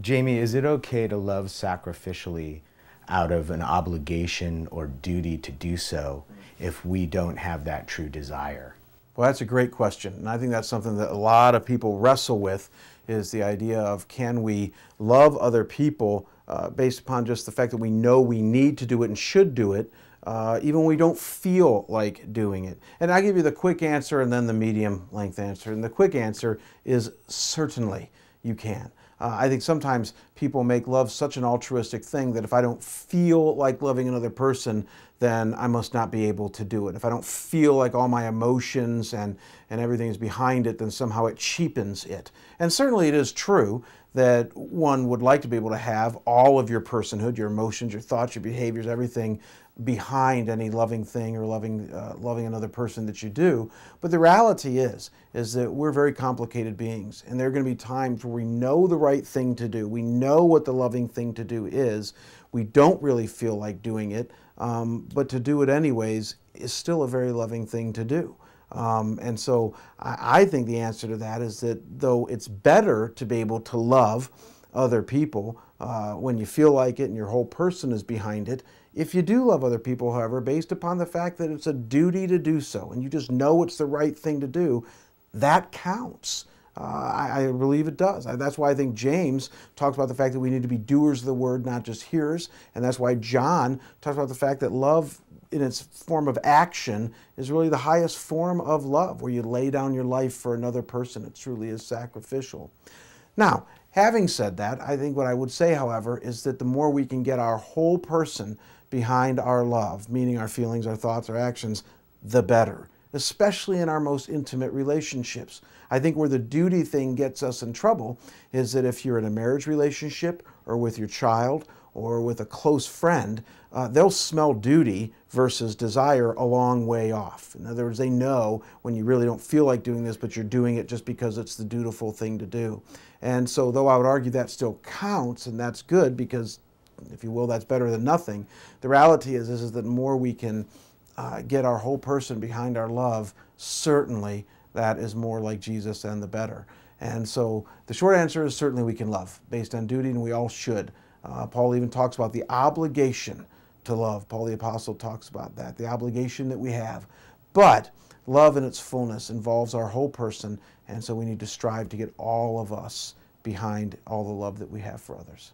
Jamie, is it okay to love sacrificially out of an obligation or duty to do so if we don't have that true desire? Well, that's a great question, and I think that's something that a lot of people wrestle with, is the idea of, can we love other people based upon just the fact that we know we need to do it and should do it, even when we don't feel like doing it? And I give you the quick answer and then the medium length answer. And the quick answer is certainly you can. I think sometimes people make love such an altruistic thing that if I don't feel like loving another person, then I must not be able to do it. If I don't feel like all my emotions and everything is behind it, then somehow it cheapens it. And certainly it is true that one would like to be able to have all of your personhood, your emotions, your thoughts, your behaviors, everything behind any loving thing or loving another person that you do. But the reality is that we're very complicated beings, and there are going to be times where we know the right thing to do. We know what the loving thing to do is. We don't really feel like doing it, but to do it anyways is still a very loving thing to do. And so I think the answer to that is that though it's better to be able to love other people when you feel like it and your whole person is behind it, if you do love other people, however, based upon the fact that it's a duty to do so and you just know it's the right thing to do, that counts. I believe it does. That's why I think James talks about the fact that we need to be doers of the word, not just hearers. And that's why John talks about the fact that love in its form of action is really the highest form of love, where you lay down your life for another person. It truly is sacrificial. Now, having said that, I think what I would say, however, is that the more we can get our whole person behind our love, meaning our feelings, our thoughts, our actions, the better, especially in our most intimate relationships. I think where the duty thing gets us in trouble is that if you're in a marriage relationship or with your child or with a close friend, they'll smell duty versus desire a long way off. In other words, they know when you really don't feel like doing this, but you're doing it just because it's the dutiful thing to do. And so though I would argue that still counts, and that's good because, if you will, that's better than nothing, the reality is that the more we can get our whole person behind our love, certainly that is more like Jesus and the better. And so the short answer is certainly we can love based on duty, and we all should. Paul even talks about the obligation to love. Paul the Apostle talks about that, the obligation that we have. But love in its fullness involves our whole person, and so we need to strive to get all of us behind all the love that we have for others.